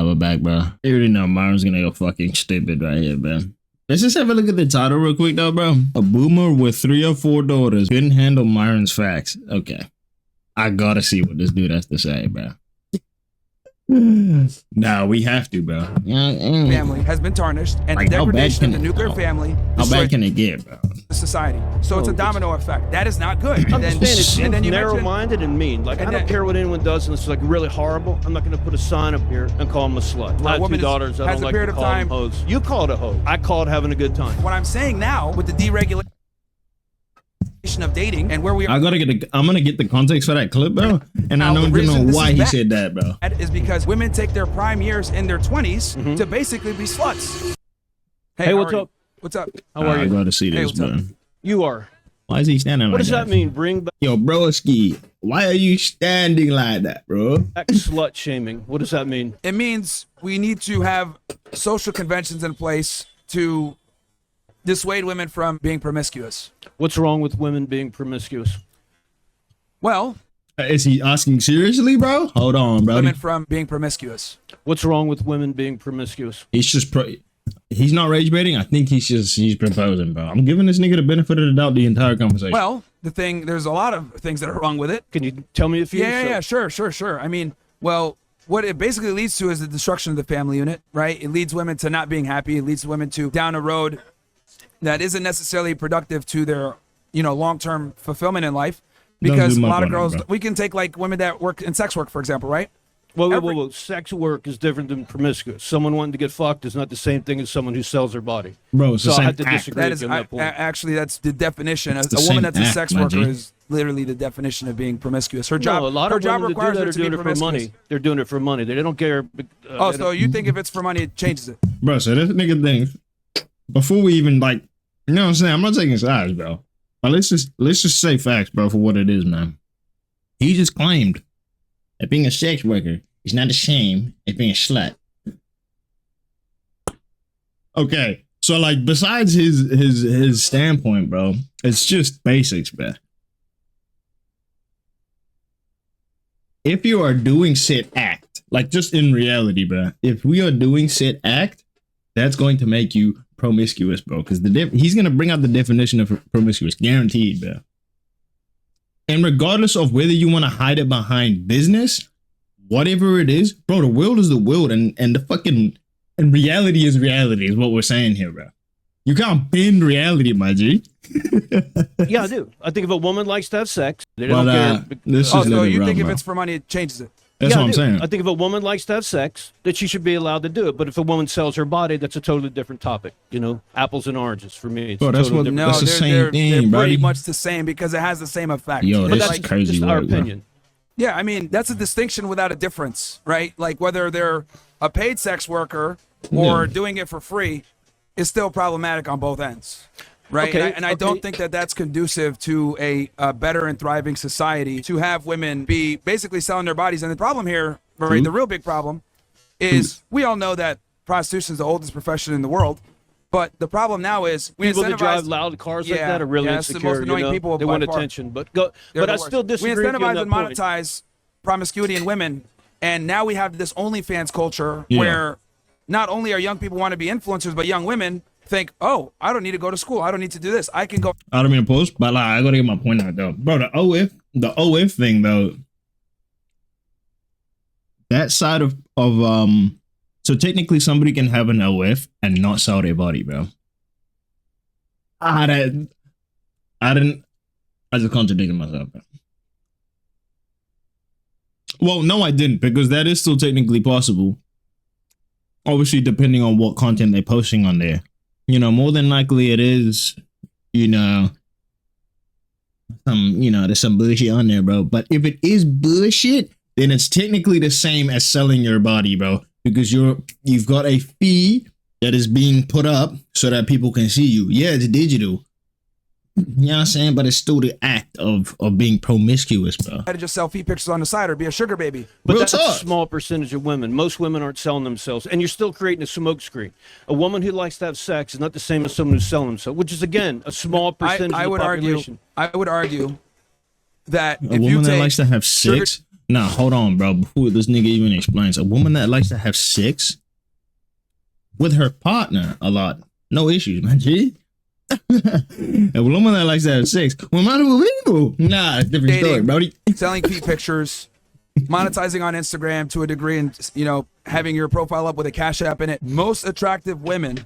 we're back, bro. You already know Myron's gonna go fucking stupid right here, man. Let's just have a look at the title real quick, though, bro. A boomer with 3 or 4 daughters couldn't handle Myron's facts. Okay. I gotta see what this dude has to say, bro. Nah, we have to, bro. Family has been tarnished, and like, the degradation of the nuclear family. How bad can it get, bro? Society. So it's a domino effect. That is not good. Understand, it seems and then narrow-minded and mean. Like, I don't care what anyone does, and it's like really horrible. I'm not going to put a sign up here and call them a slut. I have 2 daughters. I don't like to call them hoes. You call it a hoe. I call it having a good time. What I'm saying now with the deregulation of dating and where we are, I'm gonna get the context for that clip, bro, and I don't even know why he said that, bro. That is because women take their prime years in their 20s to basically be sluts. Hey, what's up? What's up? How are you? I gotta see this, bro. You are. Why is he standing like that? What does that mean? Bring back. Yo, broski, why are you standing like that, bro? Slut shaming. What does that mean? It means we need to have social conventions in place to dissuade women from being promiscuous. What's wrong with women being promiscuous? Well, is he asking seriously, bro? Hold on, bro. Women from being promiscuous. What's wrong with women being promiscuous? He's just he's not rage baiting. I think he's proposing, bro. I'm giving this nigga the benefit of the doubt the entire conversation. Well, there's a lot of things that are wrong with it. Can you tell me a few? Yeah, sure. I mean, well, what it basically leads to is the destruction of the family unit, right? It leads women to not being happy. It leads women to down a road that isn't necessarily productive to their, long-term fulfillment in life. Because a lot of girls, we can take like women that work in sex work, for example, right? Whoa. Sex work is different than promiscuous. Someone wanting to get fucked is not the same thing as someone who sells their body. Bro, it's so the same I have to disagree with you on that point. Actually, that's the definition. A woman that's a sex worker is literally the definition of being promiscuous. Her job, a lot her of job women requires that her are to be doing it for money. They're doing it for money. They don't care. So you think if it's for money, it changes it? Bro, so this nigga thing, before we even like, you know what I'm saying? I'm not taking sides, bro. But let's just say facts, bro, for what it is, man. He just claimed that being a sex worker is not a shame as being a slut. Okay, so like besides his standpoint, bro, it's just basics, bro. If you are doing said act, like just in reality, bro, if we are doing said act, that's going to make you promiscuous, bro, because he's gonna bring out the definition of promiscuous, guaranteed, bro. And regardless of whether you want to hide it behind business, whatever it is, bro, the world is the world, and the fucking and reality is what we're saying here, bro. You can't bend reality, my G. Yeah, I do. I think if a woman likes to have sex, they don't care. So you think if it's for money, it changes it? That's what I'm saying. I think if a woman likes to have sex, that she should be allowed to do it. But if a woman sells her body, that's a totally different topic. Apples and oranges for me. Bro, that's the same thing, they're pretty much the same because it has the same effect. Yo, that's crazy. Just our opinion. Yeah, I mean, that's a distinction without a difference, right? Like whether they're a paid sex worker or doing it for free is still problematic on both ends. Right. Okay, and I don't think that that's conducive to a better and thriving society to have women be basically selling their bodies. And the problem here, right, the real big problem is we all know that prostitution is the oldest profession in the world. But the problem now is we people that drive loud cars like that are really insecure. The most annoying people they want attention. But I still disagree. We incentivize and monetize promiscuity in women. And now we have this OnlyFans culture where not only are young people want to be influencers, but young women think, oh, I don't need to go to school. I don't need to do this. I can go. I don't mean to post, but like, I gotta get my point out though, bro. The OF thing though, that side of so technically somebody can have an OF and not sell their body, bro. I just contradicted myself, bro. Well, no, I didn't, because that is still technically possible. Obviously, depending on what content they're posting on there. More than likely it is, there's some bullshit on there, bro. But if it is bullshit, then it's technically the same as selling your body, bro. Because you've got a fee that is being put up so that people can see you. Yeah, it's digital. You know what I'm saying? But it's still the act of being promiscuous, bro. I had to just sell feet pictures on the side or be a sugar baby. But that's a small percentage of women. Most women aren't selling themselves. And you're still creating a smoke screen. A woman who likes to have sex is not the same as someone who's selling themselves, which is, again, a small percentage of the population. I would argue that a woman that likes to have sex, Nah, hold on, bro. Before this nigga even explains, a woman that likes to have sex with her partner a lot, no issues, man. G. A woman that likes to have sex with multiple people, nah, it's a different story, brody. Selling feet pictures, monetizing on Instagram to a degree, and having your profile up with a Cash App in it. Most attractive women,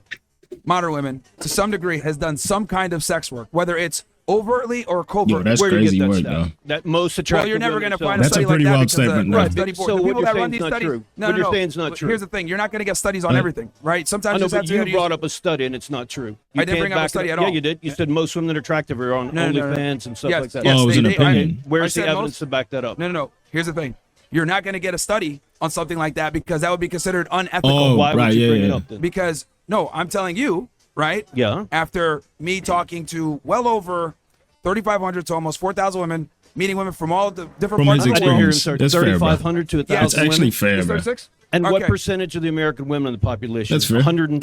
modern women, to some degree, has done some kind of sex work, whether it's overtly or covertly. That's Where crazy do you work, get that though. That most attractive. Well, you're never going to find a That's study a pretty like that wild because statement, right, though. study board. So The what people you're that run saying these is not studies. true. No, What no, you're no. saying is not true. Here's the thing: you're not going to get studies on Right. everything, right? Sometimes I know, you just have but to you use- brought up a study and it's not true. You I didn't can't bring up a back study it at Yeah, all. you did. You said most women that are attractive are on No, no, no, no. OnlyFans and stuff Yes, like that. yes, Oh, it was an opinion. Where's I the said evidence most- to back that up? No, no, no. Here's the thing: you're not going to get a study on something like that because that would be considered unethical. Oh, Why right, would you yeah, bring it yeah. up then? Because no, I'm telling you, right? Yeah. After me talking to well over 3,500 to almost 4,000 women, meeting women from all the different From parts his of I the didn't hear world. him start That's fair, bro. 3,500 to 1,000 That's actually women. fair, Is there bro. 6? And what Okay. percentage of the American women in the population? That's fair.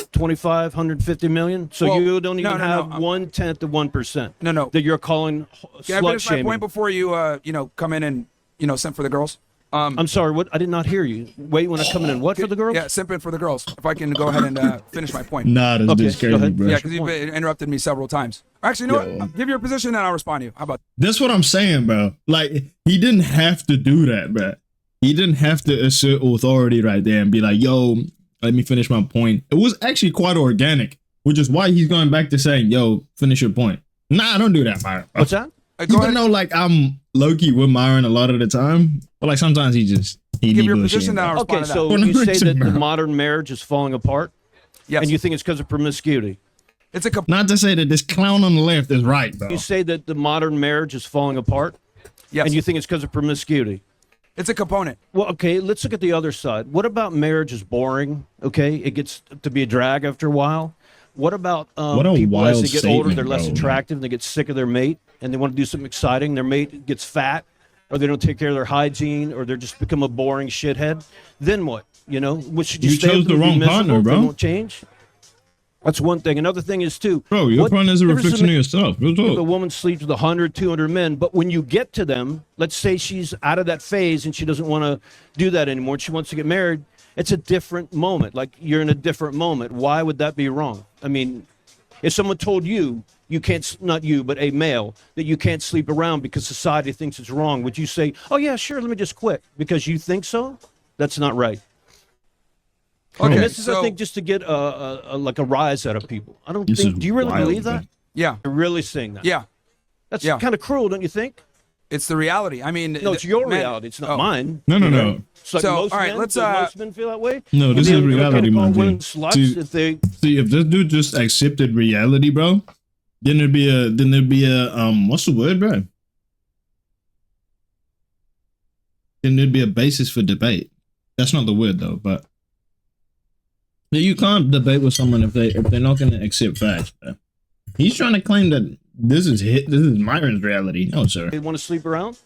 125, 150 million. So Well, you don't even no, no, have no, 1/10 of 1%. No, no. That you're calling Can I slut finish my shaming. point before you, come in and, send for the girls? I'm sorry. What? I did not hear you. Wait, when I come in and what for the girls? Yeah, simping for the girls. If I can go ahead and finish my point. Nah, this Okay, is go crazy, ahead. bro. Yeah, because you've interrupted me several times. Actually, you know Yo. what? Give your position and I'll respond to you. How about That's what I'm saying, bro. Like, he didn't have to do that, bro. He didn't have to assert authority right there and be like, yo, let me finish my point. It was actually quite organic, which is why he's going back to saying, yo, finish your point. Nah, don't do that, Myron. What's that? Go Even ahead. though, like, I'm low-key with Myron a lot of the time, but, like, sometimes he Give be your bullshitting, position and I'll bro. respond Okay, to that. so For no you say reason, that the bro. modern marriage is falling apart, Yes. and you think it's because of promiscuity. It's a Not to say that this clown on the left is right, bro. You say that the modern marriage is falling apart, yes. and you think it's because of promiscuity. It's a component. Well, okay, let's look at the other side. What about marriage is boring? Okay, it gets to be a drag after a while. What about What a people as wild they get older, statement, they're less bro. attractive, and they get sick of their mate, and they want to do something exciting. Their mate gets fat, or they don't take care of their hygiene, or they just become a boring shithead. Then what? What should you You stay chose with them the and be wrong partner, miserable if they bro. won't change? That's one thing. Another thing is too. Bro, your partner is a reflection of yourself. Real If a talk. woman sleeps with 100, 200 men, but when you get to them, let's say she's out of that phase and she doesn't want to do that anymore, and she wants to get married, it's a different moment. Like, you're in a different moment. Why would that be wrong? I mean, if someone told you can't, not you, but a male, that you can't sleep around because society thinks it's wrong, would you say, oh, yeah, sure, let me just quit because you think so? That's not right. Okay, And this is, so I think, just to get like a rise out of people. I don't This think. is Do you really wild, believe bro. that? yeah, You're really saying that? yeah. That's Yeah. kind of cruel, don't you think? It's the reality. I mean, No, it's your man- reality. It's not oh. mine. No, no, no. It's like So, most all right, men, let's, do most men feel that way. No, this Would is they reality, call man. women sluts See- if they. See, if this dude just accepted reality, bro, then there'd be a what's the word, bro? Then there'd be a basis for debate. That's not the word though, but you can't debate with someone if they're not going to accept facts, bro. He's trying to claim that this is Myron's reality. No, sir. They want to sleep around,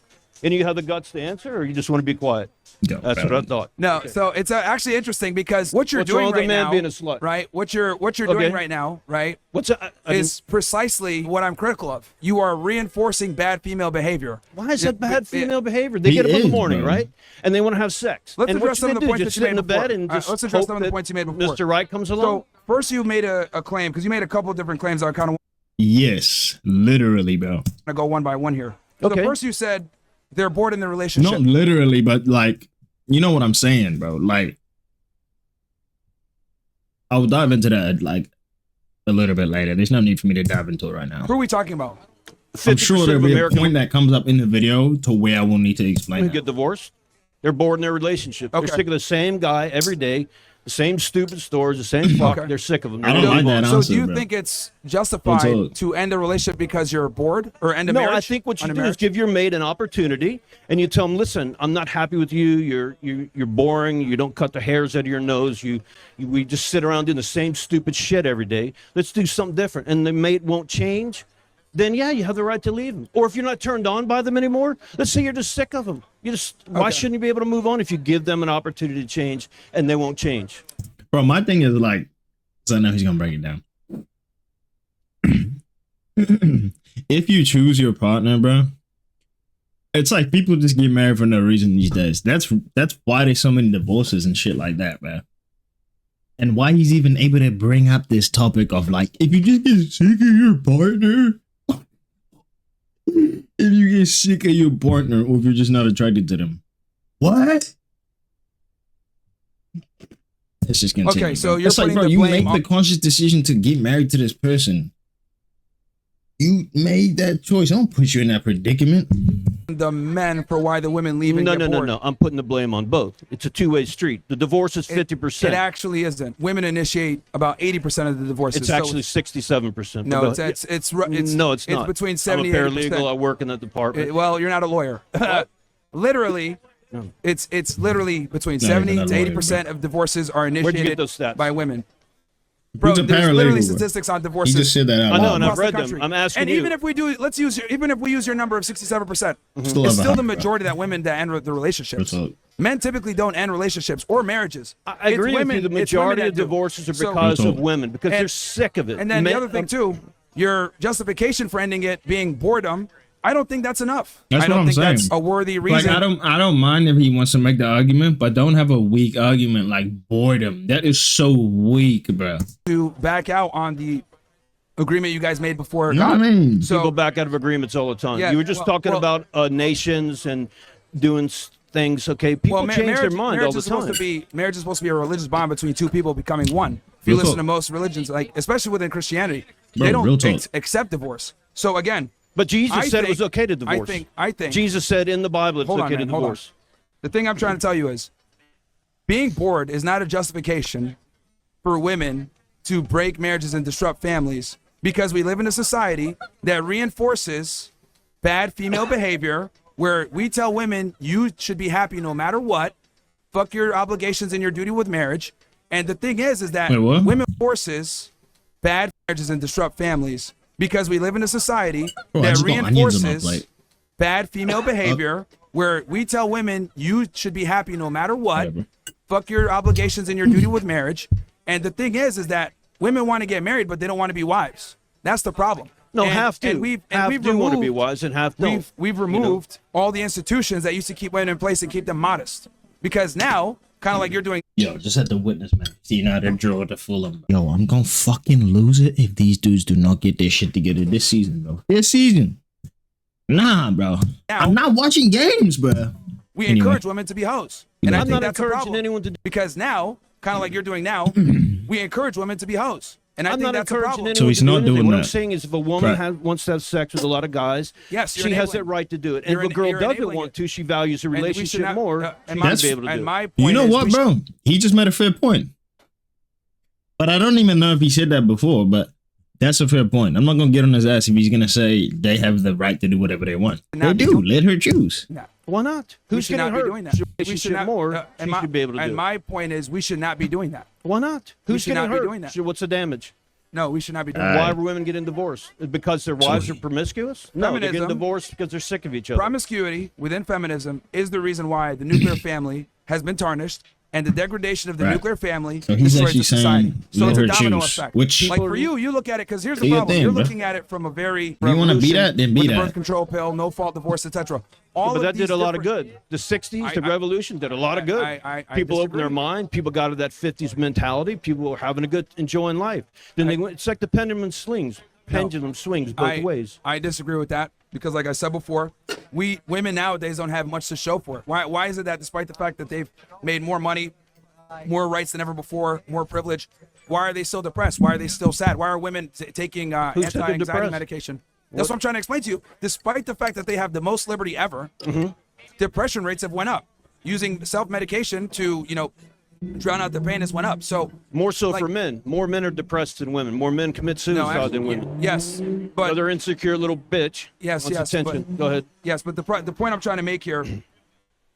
and you have the guts to answer, or you just want to be quiet. Go, That's bro. what I thought. No, so it's actually interesting because what you're What's doing wrong with a right man now, being a slut? right? What you're Okay. doing right now, right, What's that? is precisely what I'm critical of. You are reinforcing bad female behavior. Why is that bad Yeah, female behavior? They He get up in the is, morning, bro. right? And they want to have sex. Let's and address what some of should the they points do? that Just you sit made in the before. bed and All right, just let's address hope some of the that points you made before. Mr. Right comes along? So first you made a claim because you made a couple of different claims that I kind of want Yes, literally, bro. to go one by one here. So Okay. the first you said they're bored in their relationship. Not literally, but like, you know what I'm saying, bro. Like, I'll dive into that like a little bit later. There's no need for me to dive into it right now. Who are we talking about? I'm sure 50% there'll of be a American point that comes up in the video to where I will need to explain women that. get divorced. They're bored in their relationship. Okay. They're sick of the same guy every day, the same stupid stores, the same fuck. Okay. They're sick of them. I don't They're like gonna that move on. So do you bro. think it's What's justified up? to end a relationship because you're bored or end a No, marriage? I think what you on a do is marriage? give your mate an opportunity, and you tell him, "Listen, I'm not happy with you. You're boring. You don't cut the hairs out of your nose. We just sit around doing the same stupid shit every day. Let's do something different." And the mate won't change. Then yeah, you have the right to leave them. Or if you're not turned on by them anymore, let's say you're just sick of them. Why Okay. shouldn't you be able to move on if you give them an opportunity to change and they won't change? Bro, my thing is like, so I know he's gonna break it down. If you choose your partner, bro, It's like people just get married for no reason these days. That's why there's so many divorces and shit like that, man. And why he's even able to bring up this topic of like, if you just get sick of your partner, if you get sick of your partner, or if you're just not attracted to them, what? Let's just continue. Okay, so bro. you're It's like, putting bro, the you blame make on- the conscious decision to get married to this person. You made that choice. I don't put you in that predicament. the men for why the women leave and No, get no, no, bored. no. I'm putting the blame on both. It's a two-way street. The divorce is 50%. It actually isn't. Women initiate about 80% of the divorces. It's actually 67%. no, Go it's ahead. it's No, it's not. between 70 I'm a and 80%. paralegal. I work in that department. Well, you're not a lawyer. Literally, it's literally between Not 70 even a to lawyer, 80% of divorces are Where'd you initiated get those stats? by women. Bro, He's a there's literally paralegal, bro. statistics on He divorces. just said that out I know, loud. and I've across the read them. country. I'm asking and you. even if we do, even if we use your number of 67%, Still it's have a still high, the bro. majority that women that end the relationships. That's all. Men typically don't end relationships or marriages. I It's agree with women- you. The it's women majority that of do. divorces are So- because That's of all. women, because And- they're sick of it. And then the Men- other thing too, your justification for ending it being boredom. I don't think that's enough. That's I don't what I'm think saying. that's a worthy Like reason. I don't mind if he wants to make the argument, but don't have a weak argument like boredom. That is so weak, bro. to back out on the agreement you guys made before. You know God. what I mean? So People back out of agreements all the time. Yeah, You were just well- talking about nations and doing things. Okay, people change their mind all the time. Marriage is supposed to be a religious bond between two people becoming one. If you Real listen talk. to most religions, like especially within Christianity, Bro, they real don't talk. accept divorce. So again, But Jesus I said it think- was okay to divorce. I think Jesus said in the Bible it's Hold on, okay to man, hold on. divorce. the thing I'm trying to tell you is being bored is not a justification for women to break marriages and disrupt families because we live in a society that reinforces bad female behavior where we tell women you should be happy no matter what, fuck your obligations and your duty with marriage. And the thing is that Wait, what? women forces bad marriages and disrupt families because we live in a society Bro, I that just got onions on my reinforces plate. bad female behavior where we tell women you should be happy no matter what, Whatever. fuck your obligations and your duty with marriage. And the thing is that women want to get married, but they don't want to be wives. That's the problem. No, and, half do. And we've half we've do want to be removed- wise and half don't. We've removed all the institutions that used to keep women in place and keep them modest. Because now, kind of like you're doing, Yo, just had to witness, man. See, now they're draw to Fulham. Yo, I'm gonna fucking lose it if these dudes do not get their shit together this season, bro. This season. Nah, bro. Now- I'm not watching games, bro. we Anyway. encourage women to be hoes. And I I'm think not that's a encouraging problem. anyone to. Because now, kind of like you're doing now, we encourage women to be hoes. And I I'm think not that's a encouraging problem. anyone So he's to do not anything. doing What I'm that. saying is, if a woman Right. wants to have sex with a lot of guys, Yes, you're she has that enabling right to do it. And You're if a girl you're doesn't enabling want it. to, she values the And we should relationship not- more. and she my, should be able to and do it. my point You know is what, we should- bro? He just made a fair point. But I don't even know if he said that before, but that's a fair point. I'm not gonna get on his ass if he's gonna say they have the right to do whatever they want. They Not be do. doing- Let her choose. No. Why not? We Who's should getting not be hurt? doing that. We should Relationship not, more. and She my, should be able to and do it. my point is we should not be doing that. Why not? Who's should getting not be hurt? doing that. What's the damage? No, we should not be doing Why that. are women getting divorced? Because their wives are promiscuous? No, they're getting Feminism- divorced because they're sick of each other. Promiscuity within feminism is the reason why the nuclear family has been tarnished and the degradation of the Right. nuclear family So he's destroys actually the society. saying So let it's a her domino choose, effect. which- like for you look at it because here's the Do your problem. thing, You're bro. looking at it from a very You wanna be revolution that, then be with the that. birth control pill, no fault divorce, etc. All but of that did these a lot of different- good. The 60s, the I- revolution did a lot of good. I People opened their disagree. mind. People got to that 50s mentality. People were having a good, enjoying life. Then they went, it's like the pendulum swings. Pendulum swings both ways. I disagree with that because, like I said before, women nowadays don't have much to show for it. Why is it that despite the fact that they've made more money, more rights than ever before, more privilege, why are they still depressed? Why are they still sad? Why are women taking Who's taking anti-anxiety depressed? medication? That's what I'm trying to explain to you. Despite the fact that they have the most liberty ever, depression rates have went up. Using self-medication to, drown out the pain has went up. So More so like- for men. More men are depressed than women. More men commit suicide actually, than women. yes, but Another insecure little bitch. Yes, wants yes, attention. but- Go ahead. yes, but the point I'm trying to make here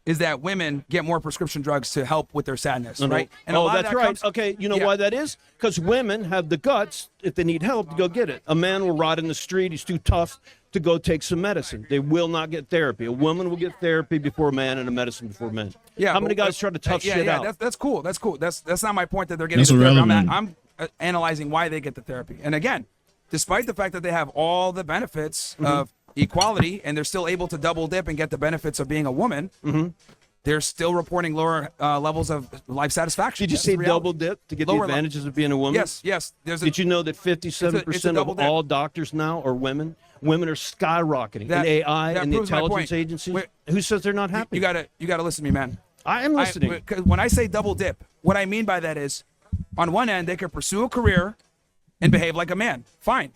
is that women get more prescription drugs to help with their sadness, No, no. right? And a Oh, lot of that's that right. comes- Okay, you know Yeah. why that is? Because women have the guts, if they need help, to go get it. A man will rot in the street. He's too tough to go take some medicine. They will not get therapy. A woman will get therapy before a man and a medicine before men. Yeah, How many but- guys try to tough yeah, shit yeah, out? That's cool. That's cool. That's not my point that they're getting That's the therapy. irrelevant. I'm analyzing why they get the therapy. And again, despite the fact that they have all the benefits of equality and they're still able to double dip and get the benefits of being a woman, they're still reporting lower levels of life satisfaction. Did you say double dip to get the advantages of being a woman? Yes. Did you know that 57% of all doctors now are women? Women are skyrocketing in AI and the intelligence agencies. Who says they're not happy? You gotta listen to me, man. I am listening. When I say double dip, what I mean by that is, on one end, they could pursue a career and behave like a man. Fine.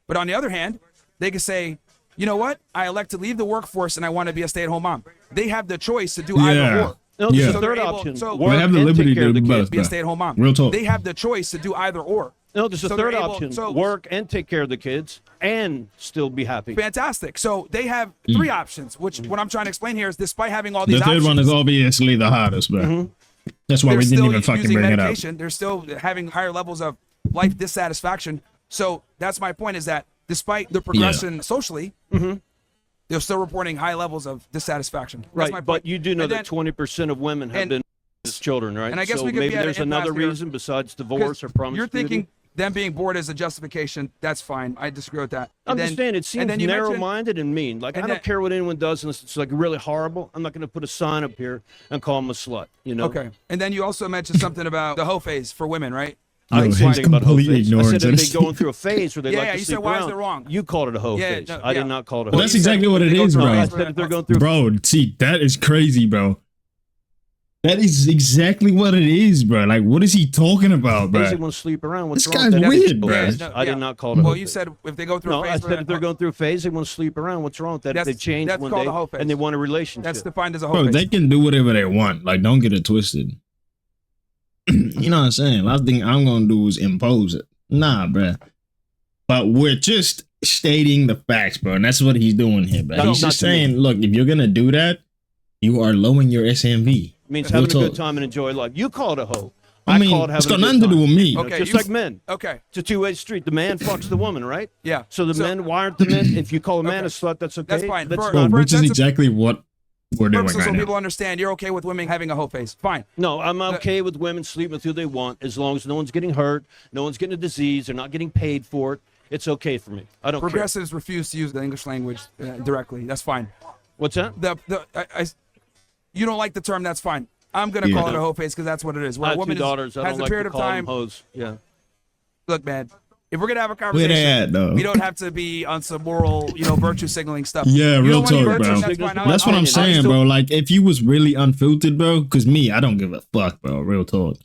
But on the other hand, they could say, you know what? I elect to leave the workforce and I want to be a stay-at-home mom. They have the choice to do either or. No, there's a third option. So they have the liberty to do both. Be a stay-at-home mom. Real talk. They have the choice to do either or. No, there's a third option. Work and take care of the kids and still be happy. Fantastic. So they have three options, which what I'm trying to explain here is despite having all these options. The third one is obviously the hardest, bro. That's why we didn't even fucking bring it up. They're still having higher levels of life dissatisfaction. So that's my point, is that despite the progression socially, they're still reporting high levels of dissatisfaction. That's my point. But you do know that 20% of women have been children, right? And I guess we could maybe there's another reason besides divorce or promiscuity. You're thinking them being bored is a justification. That's fine. I disagree with that. I'm just saying, it seems narrow-minded and mean. Like, I don't care what anyone does unless it's like really horrible. I'm not going to put a sign up here and call them a slut, you know? Okay. And then you also mentioned something about the hoe phase for women, right? I didn't say anything about hoe phase. I said ignorance. they're going through a phase where they like to you sleep said, why around. is it wrong? You called it a hoe phase. I did not call it a hoe phase. That's exactly what it is, bro. I said they're going through. Bro, see, that is crazy, bro. That is exactly what it is, bro. Like, what is he talking about, bro? They want to sleep around. What's this wrong? guy's weird, bro. I did not call it a hoe phase. You said if they go through a phase. I said if they're going through a phase, they want to sleep around. What's wrong with that? If they change one day and they want a relationship. That's defined as a hoe phase. Bro, they can do whatever they want. Like, don't get it twisted. You know what I'm saying? Last thing I'm going to do is impose it. Nah, bro. But we're just stating the facts, bro. And that's what he's doing here, bro. He's just saying, look, if you're going to do that, you are lowering your SMV. It means having a good time and enjoy life. You call it a hoe. I mean, call it having it's got nothing to do with me. Okay, just like men. Okay. It's a two-way street. The man fucks the woman, right? Yeah. So the men, why aren't the men? If you call a man a slut, that's okay. That's fine. Which is exactly what we're doing right so now. People understand you're okay with women having a hoe phase. Fine. No, I'm okay with women sleeping with who they want as long as no one's getting hurt, no one's getting a disease, they're not getting paid for it. It's okay for me. I don't care. Progressives refuse to use the English language directly. That's fine. What's that? You don't like the term, that's fine. I'm going to call it a hoe phase because that's what it is. Where I have a woman two daughters. I has don't a period like to of call time. them hoes. Yeah. Look, man, if we're going to have a conversation, where they at, though? We don't have to be on some moral, virtue signaling stuff. Yeah, real talk, bro. That's what I'm saying, bro. Like, if you was really unfiltered, bro, because I don't give a fuck, bro. Real talk.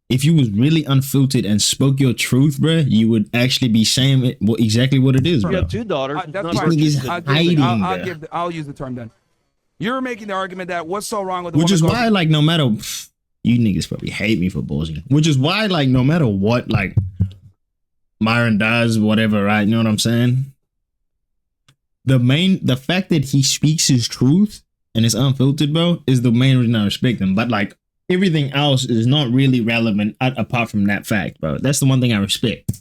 If you was really unfiltered and spoke your truth, bro, you would actually be saying exactly what it is, bro. You have two daughters. That's fine. I'll use the term then. You're making the argument that what's so wrong with the Which is why, like, no matter... You niggas probably hate me for bullshit. Which is why, like, no matter what, like, Myron does, whatever, right? You know what I'm saying? The fact that he speaks his truth and is unfiltered, bro, is the main reason I respect him. But, like, everything else is not really relevant apart from that fact, bro. That's the one thing I respect.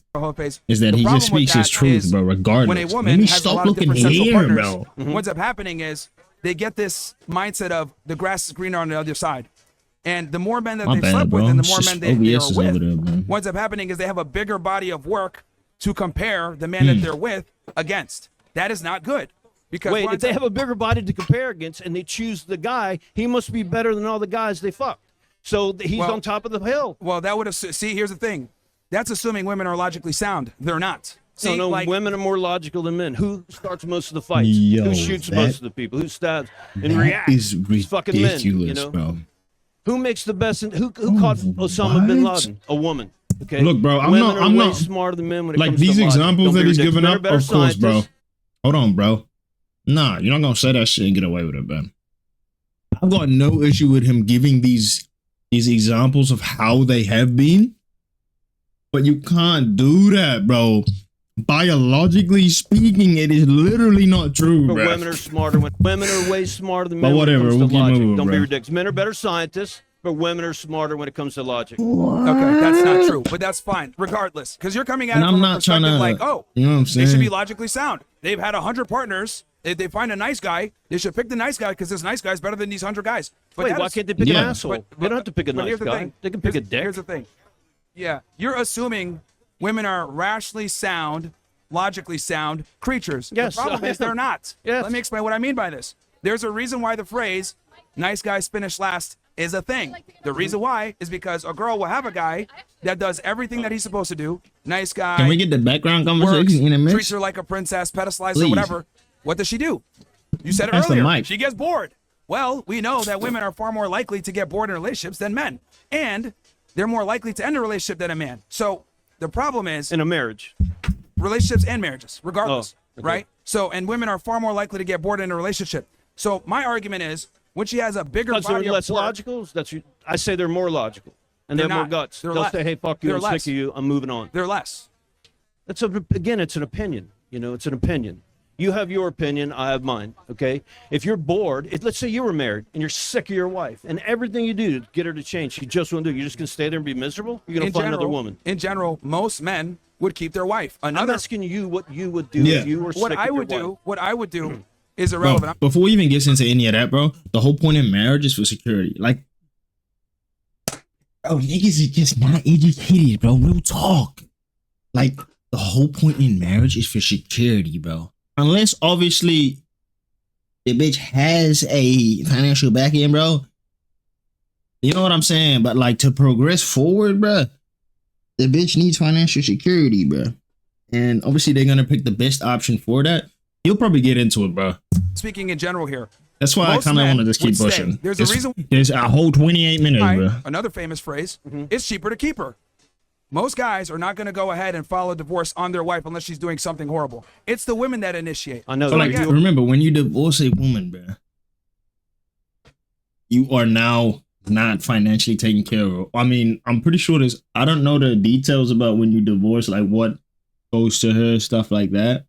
Is that he just speaks his truth, bro, regardless. When a woman has a lot of different sexual partners, bro. What's up happening is they get this mindset of the grass is greener on the other side. And the more men that they slept with and the more men they are with, what's up happening is they have a bigger body of work to compare the man that they're with against. That is not good. Because wait, if they have a bigger body to compare against and they choose the guy, he must be better than all the guys they fucked. So he's on top of the hill. Well, that would see. Here's the thing. That's assuming women are logically sound. They're not. See, no, women are more logical than men. Who starts most of the fights? Who shoots most of the people? Who stabs and reacts? Is fucking men, bro. Who makes the best? Who caught Osama bin Laden? A woman. Okay. Look, bro, I'm way not smarter than men when it like comes these to examples that he's giving up. Of course, bro. Scientists. Hold on, bro. Nah, you're not gonna say that shit and get away with it, man. I've got no issue with him giving these examples of how they have been, but you can't do that, bro. Biologically speaking, it is literally not true, but bro. Women are smarter. Women are way smarter than men. But whatever, when it comes to logic. moving, Don't bro. be ridiculous. Men are better scientists, but women are smarter when it comes to logic. What? Okay, that's not true, but that's fine, regardless, because you're coming at it from a perspective like, oh, you know what I'm saying? They should be logically sound. They've had 100 partners. If they find a nice guy, they should pick the nice guy because this nice guy is better than these 100 guys. But wait, why can't they pick an asshole? They don't have to pick a nice guy. They can pick a dick. Here's the thing. Yeah, you're assuming women are rationally sound logically sound creatures. Yes. The problem is they're not. Yes. Let me explain what I mean by this. There's a reason why the phrase "nice guys finish last" is a thing. The reason why is because a girl will have a guy that does everything that he's supposed to do. Nice guy. Can we get the background works, conversation in a minute? treats her like a princess, pedestalizes her, Please. whatever. What does she do? You said it That's the earlier. mic. She gets bored. Well, we know that women are far more likely to get bored in relationships than men. And they're more likely to end a relationship than a man. So the problem is In a marriage. relationships and marriages, regardless, Oh, okay. right? So, and women are far more likely to get bored in a relationship. So my argument is when she has a bigger Because they're body less of work, logical. I say they're more logical. And they They're have more not. guts. They're They'll less. say, hey, fuck you, They're I'm less. sick of you, I'm moving on. they're less. Again, it's an opinion. You know, it's an opinion. You have your opinion, I have mine, okay? If you're bored, let's say you were married and you're sick of your wife and everything you do to get her to change, she just won't do it. You're just going to stay there and be miserable? You're going to find another woman. In general, most men would keep their wife. I'm Another asking you what you would do Yeah. if you were sick what of I your would wife. do, what I would do is Bro, irrelevant. before we even get into any of that, bro, the whole point in marriage is for security. Like, bro, niggas is just not educated, bro. Real talk. Like, the whole point in marriage is for security, bro. Unless, obviously, the bitch has a financial back end, bro. You know what I'm saying? But, like, to progress forward, bro, the bitch needs financial security, bro. And obviously, they're going to pick the best option for that. You'll probably get into it, bro. Speaking in general here, That's why Most I kind of men want to just keep would stay. pushing. There's a reason- There's a whole 28 minutes, right, bro. another famous phrase, it's cheaper to keep her. Most guys are not going to go ahead and file a divorce on their wife unless she's doing something horrible. It's the women that initiate. I know So, that. like, again- remember, when you divorce a woman, bro, you are now not financially taken care of. I mean, I'm pretty sure I don't know the details about when you divorce, like what goes to her, stuff like that.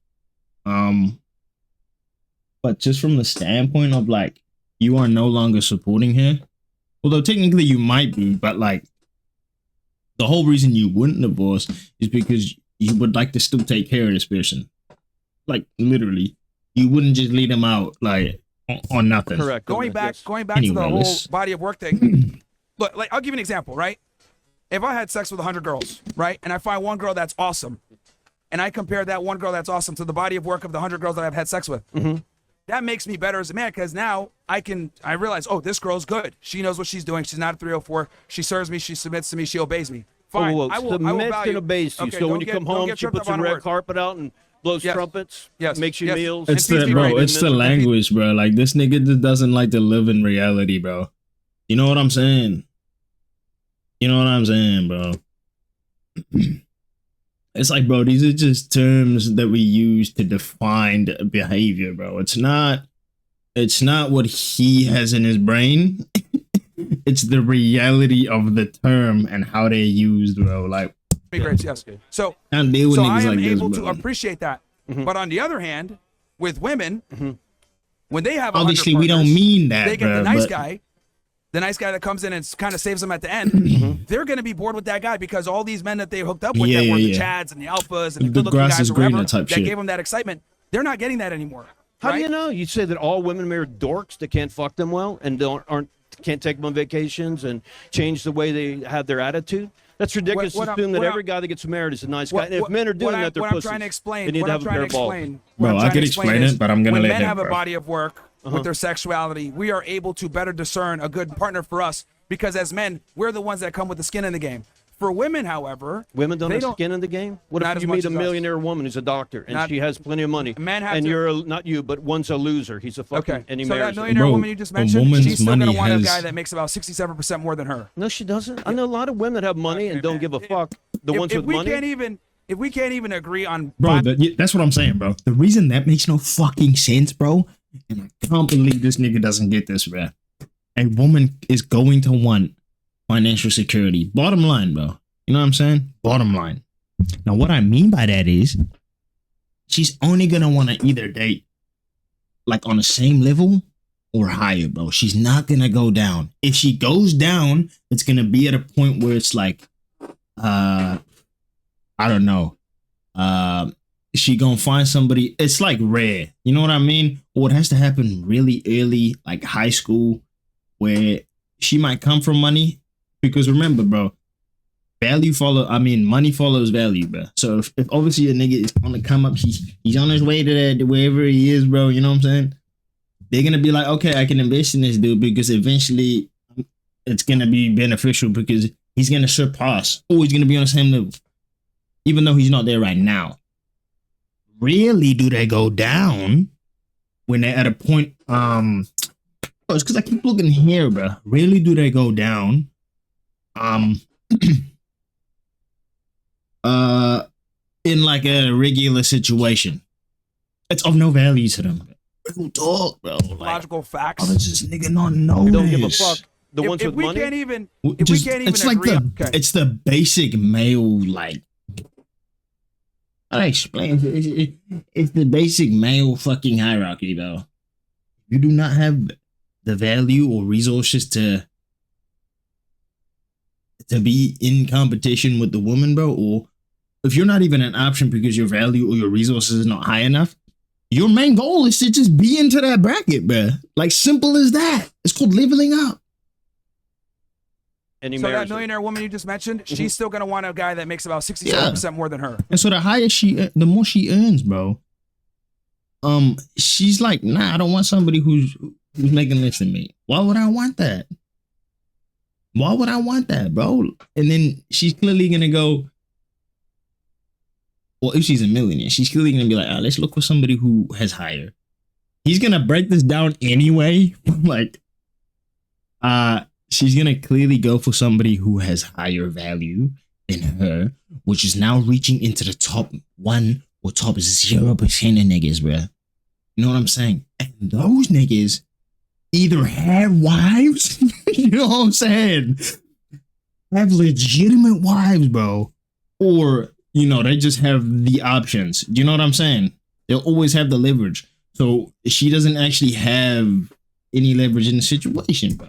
But just from the standpoint of like, you are no longer supporting her, although technically you might be, but like, the whole reason you wouldn't divorce is because you would like to still take care of this person. Like, literally, you wouldn't just leave them out like on nothing. Correct. Going back to the Anyway, whole let's- body of work thing. Look, like I'll give you an example, right? If I had sex with 100 girls, right, and I find one girl that's awesome, and I compare that one girl that's awesome to the body of work of the 100 girls that I've had sex with, that makes me better as a man because now I realize, oh, this girl's good. She knows what she's doing. She's not a 304. She serves me. She submits to me. She obeys me. Fine. Oh, I will submits value. and obeys you. Okay, So when don't you get- come don't home, get she tripped puts up a on a red word. carpet out and blows Yes. trumpets, Yes. makes you Yes. meals. It's And the feeds me bro. right. It's the language, bro. Like this nigga just doesn't like to live in reality, bro. You know what I'm saying? You know what I'm saying, bro? It's like, bro, these are just terms that we use to define the behavior, bro. It's not what he has in his brain. It's the reality of the term and how they're used, bro. Like, Me great, yes. So, can't deal with so niggas I am like this, able to bro. appreciate that. But on the other hand, with women, when they have 100 Obviously, we don't partners, mean that, they get bro. the nice but- guy. The nice guy that comes in and kind of saves them at the end, they're going to be bored with that guy because all these men that they hooked up with Yeah, that were yeah, the yeah. Chads and the Alphas and the The good-looking grass guys is or whatever greener type that shit. gave them that excitement, they're not getting that anymore. How do right? you know? You say that all women marry dorks that can't fuck them well and can't take them on vacations and change the way they have their attitude? That's ridiculous What to I'm- assume that what every I'm- guy that gets married is a nice guy. What- And if what- men are doing what that, they're I'm pussies. trying to explain, They need what to I'm have a trying pair to of balls. explain, Bro, what I'm I trying could to explain explain is it, but I'm gonna when let men him, have a bro. body of work with their sexuality, we are able to better discern a good partner for us because as men, we're the ones that come with the skin in the game. For women, however, Women don't they have skin in the game? What Not if as you much meet a as us. millionaire woman who's a doctor and Not- she has plenty of money? Men have and to- you're not you, but one's a loser. He's a fucking Okay, and he so that marries her. millionaire Bro, woman you just a mentioned, woman's she's still going to money want a has- guy that makes about 67% more than her. No, she doesn't. I know a lot of women that have money and don't give a fuck. The ones with money. If we can't even agree on Bro, that's what I'm saying, bro. The reason that makes no fucking sense, bro, and I can't believe this nigga doesn't get this, bro. A woman is going to want financial security. Bottom line, bro. You know what I'm saying? Bottom line. Now, what I mean by that is she's only going to want to either date like on the same level or higher, bro. She's not going to go down. If she goes down, it's going to be at a point where it's like, I don't know. She gonna find somebody. It's like rare. You know what I mean? Or it has to happen really early, like high school, where she might come from money. Because remember, bro, money follows value, bro. So if obviously a nigga is on the come up, he's on his way to that wherever he is, bro. You know what I'm saying? They're gonna be like, okay, I can invest in this dude because eventually it's gonna be beneficial because he's gonna surpass or he's gonna be on the same level, even though he's not there right now. Really, do they go down when they're at a point? It's because I keep looking here, bro. Really, do they go down? In like a regular situation, it's of no value to them. Real talk, bro. Like, Logical facts. oh, does this nigga not know? Don't give a fuck. The ones if with we money. can't even, It's like agree, it's the basic male, like, how do I explain it? It's the basic male fucking hierarchy, though. You do not have the value or resources to be in competition with the woman, bro, or if you're not even an option because your value or your resources is not high enough, your main goal is to just be into that bracket, bro. Like, simple as that. It's called leveling up. And he So that marries her. millionaire woman you just mentioned, she's still gonna want a guy that makes about 67% more than her. And so the higher the more she earns, bro. She's like, nah, I don't want somebody who's making less than me. Why would I want that? Why would I want that, bro? And then she's clearly gonna go. Well, if she's a millionaire, she's clearly gonna be like, let's look for somebody who has higher. He's gonna break this down anyway. Like, she's gonna clearly go for somebody who has higher value than her, which is now reaching into the top 1 or top 0% of niggas, bro. You know what I'm saying? And those niggas either have wives, you know what I'm saying? Have legitimate wives, bro. Or, you know, they just have the options. Do you know what I'm saying? They'll always have the leverage. So she doesn't actually have any leverage in the situation, bro.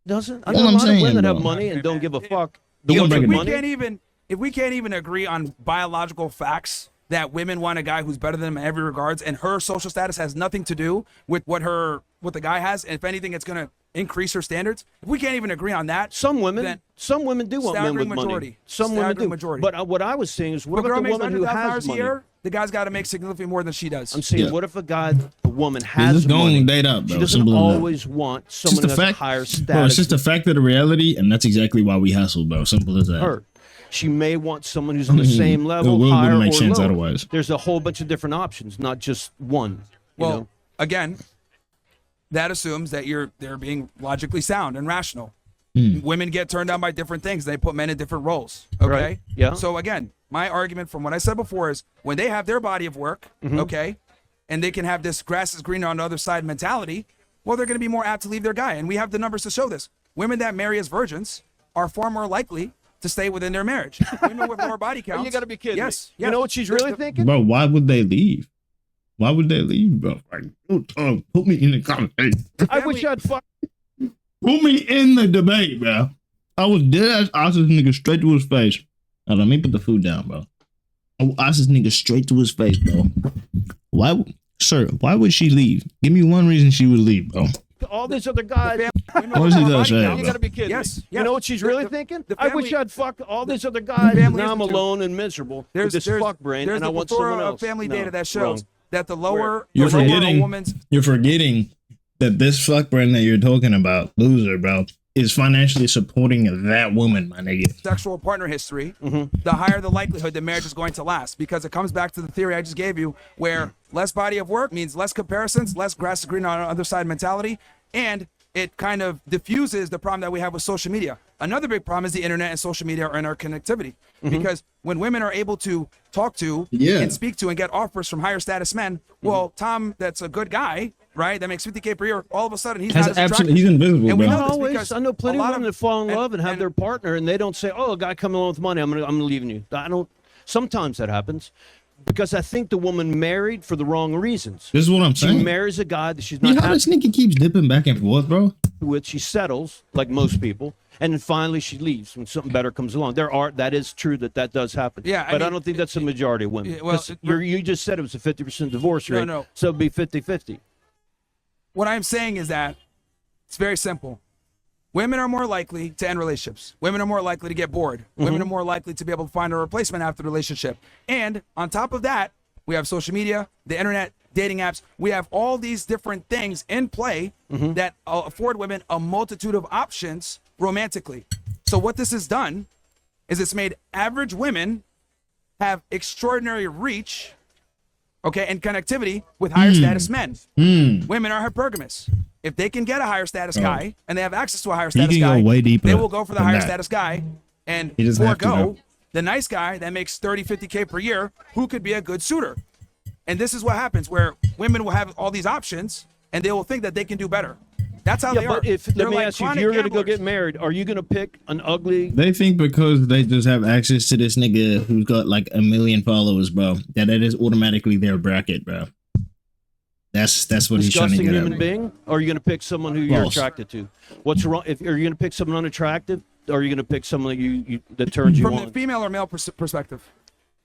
Doesn't? I All know a I'm lot of saying, women bro. have money and don't give a fuck. You The ones gonna with break it money. If we can't even agree on biological facts that women want a guy who's better than them in every regards, and her social status has nothing to do with what the guy has, and if anything, it's gonna increase her standards. If we can't even agree on that, Some women then do want men with staggering money. majority. Some women Staggering do. majority. But what I was saying is, what if a girl about the makes woman who $100,000 has a money? year, the guy's got to make significantly more than she does. I'm saying, Yeah. what if a woman has just go money? and date up, bro. She doesn't Simple as that. always want It's someone just who a has fact, higher status. bro. It's just a fact of the reality, and that's exactly why we hustle, bro. Simple as that. than her. She may want someone who's on the same level, It higher wouldn't make or sense lower. otherwise. There's a whole bunch of different options, not just one. You Well, know? again, that assumes that they're being logically sound and rational. Women get turned on by different things. They put men in different roles. Okay. Right. Yeah. So again, my argument from what I said before is when they have their body of work, okay, and they can have this grass is greener on the other side mentality, well, they're going to be more apt to leave their guy. And we have the numbers to show this. Women that marry as virgins are far more likely to stay within their marriage. Women with lower body counts. You got to be kidding Yes. me. You know what she's really thinking? Bro, why would they leave? Why would they leave, bro? Like, put me in the conversation. I wish I'd fuck. Put me in the debate, bro. I was dead. I asked this nigga straight to his face. Now, let me put the food down, bro. I asked this nigga straight to his face, bro. Why would she leave? Give me one reason she would leave, bro. All these other guys. What was he gonna say, You bro? got to be kidding Yes, me. yes. You know what she's really thinking? the I wish family- I'd fuck all these other guys. family Now I'm isn't too- alone and miserable with this fuck brain, there's and I the want plethora someone of else. family No, data that wrong. shows that the lower You're the lower a forgetting. woman's You're forgetting that this fuck brand that you're talking about, loser, bro, is financially supporting that woman, my nigga. sexual partner history, the higher the likelihood that marriage is going to last. Because it comes back to the theory I just gave you, where less body of work means less comparisons, less grass is green on the other side mentality, and it kind of diffuses the problem that we have with social media. Another big problem is the internet and social media and our connectivity. Because when women are able to talk to and speak to and get offers from higher status men, well, Tom, that's a good guy, right? That makes 50K per year. All of a sudden, he's not as attractive. He's invisible, And we bro. know Not this always. because I know plenty a of lot women of- that fall in and- love and have and- their partner, and they don't say, "Oh, a guy coming along with money, I'm leaving you." I don't. Sometimes that happens because I think the woman married for the wrong reasons. This is what I'm She saying. marries a guy that she's You not know how happy this nigga keeps dipping back and forth, bro? with. She settles, like most people, and then finally she leaves when something better comes along. That is true that does happen. Yeah, I but I mean, don't think that's the majority of women. yeah, well, 'Cause you just said it was a 50% divorce rate, no. so it'd be 50-50. What I'm saying is that it's very simple. women are more likely to end relationships. Women are more likely to get bored. Women are more likely to be able to find a replacement after the relationship. And on top of that, we have social media, the internet, dating apps. We have all these different things in play that afford women a multitude of options romantically. So what this has done is it's made average women have extraordinary reach, okay, and connectivity with higher status men. Women are hypergamous. If they can get a higher status guy and they have access to a higher status guy, they will go for the higher status guy and forego the nice guy that makes 30, 50K per year who could be a good suitor. And this is what happens where women will have all these options and they will think that they can do better. That's how they are. But let me ask you, if you're going to go get married, are you going to pick an ugly? They think because they just have access to this nigga who's got like 1 million followers, bro, that it is automatically their bracket, bro. That's what he's trying to get at. Human being? Or are you going to pick someone who you're attracted to? What's wrong? Are you going to pick someone unattractive? Or are you going to pick someone that turns you on? From the female or male perspective?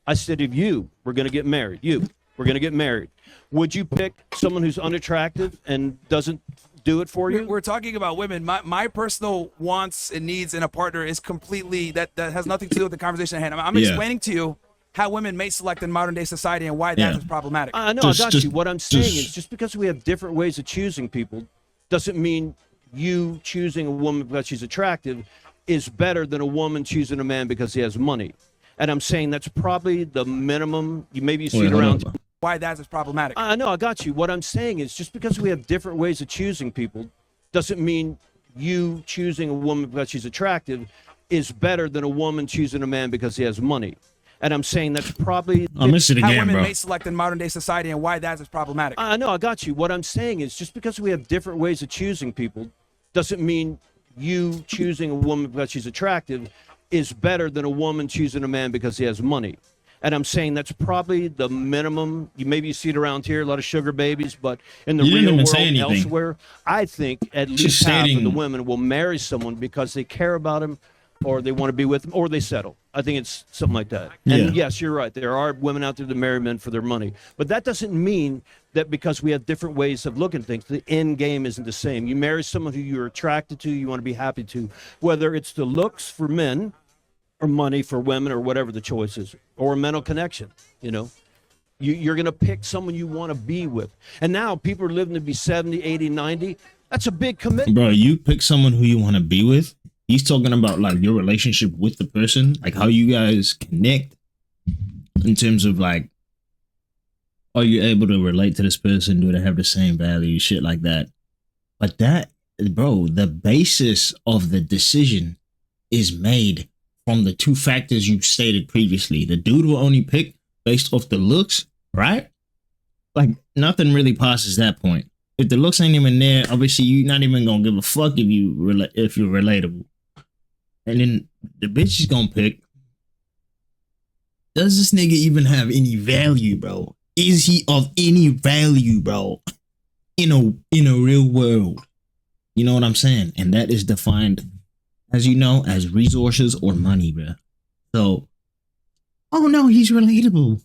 I said, if you were going to get married, we're going to get married, would you pick someone who's unattractive and doesn't do it for you? We're talking about women. My personal wants and needs in a partner is completely, that has nothing to do with the conversation at hand. I'm explaining to you how women mate select in modern day society and why that is problematic. I know, I got you. What I'm saying is just because we have different ways of choosing people doesn't mean you choosing a woman because she's attractive is better than a woman choosing a man because he has money. And I'm saying that's probably the minimum. Maybe you see it around. Why that is problematic. I know, I got you. What I'm saying is just because we have different ways of choosing people doesn't mean you choosing a woman because she's attractive is better than a woman choosing a man because he has money. And I'm saying that's probably I miss it again, how women bro. mate select in modern day society and why that is problematic. I know, I got you. What I'm saying is just because we have different ways of choosing people doesn't mean you choosing a woman because she's attractive is better than a woman choosing a man because he has money. And I'm saying that's probably the minimum. Maybe you see it around here, a lot of sugar babies, but in the real world elsewhere, I think at least half of the women will marry someone because they care about him or they want to be with him or they settle. I think it's something like that. And yes, you're right. There are women out there that marry men for their money. But that doesn't mean that because we have different ways of looking at things, the end game isn't the same. You marry someone who you're attracted to, you want to be happy to, whether it's the looks for men or money for women or whatever the choice is, or a mental connection, you know. You're going to pick someone you want to be with. And now people are living to be 70, 80, 90. That's a big commitment. Bro, you pick someone who you want to be with. He's talking about like your relationship with the person, like how you guys connect in terms of like, are you able to relate to this person? Do they have the same values? Shit like that. But that, bro, the basis of the decision is made from the two factors you stated previously. The dude will only pick based off the looks, right? Like nothing really passes that point. If the looks ain't even there, obviously you're not even gonna give a fuck if you're relatable. And then the bitch is gonna pick, does this nigga even have any value, bro? Is he of any value, bro? In a real world. You know what I'm saying? And that is defined, as you know, as resources or money, bro. So, oh no, he's relatable.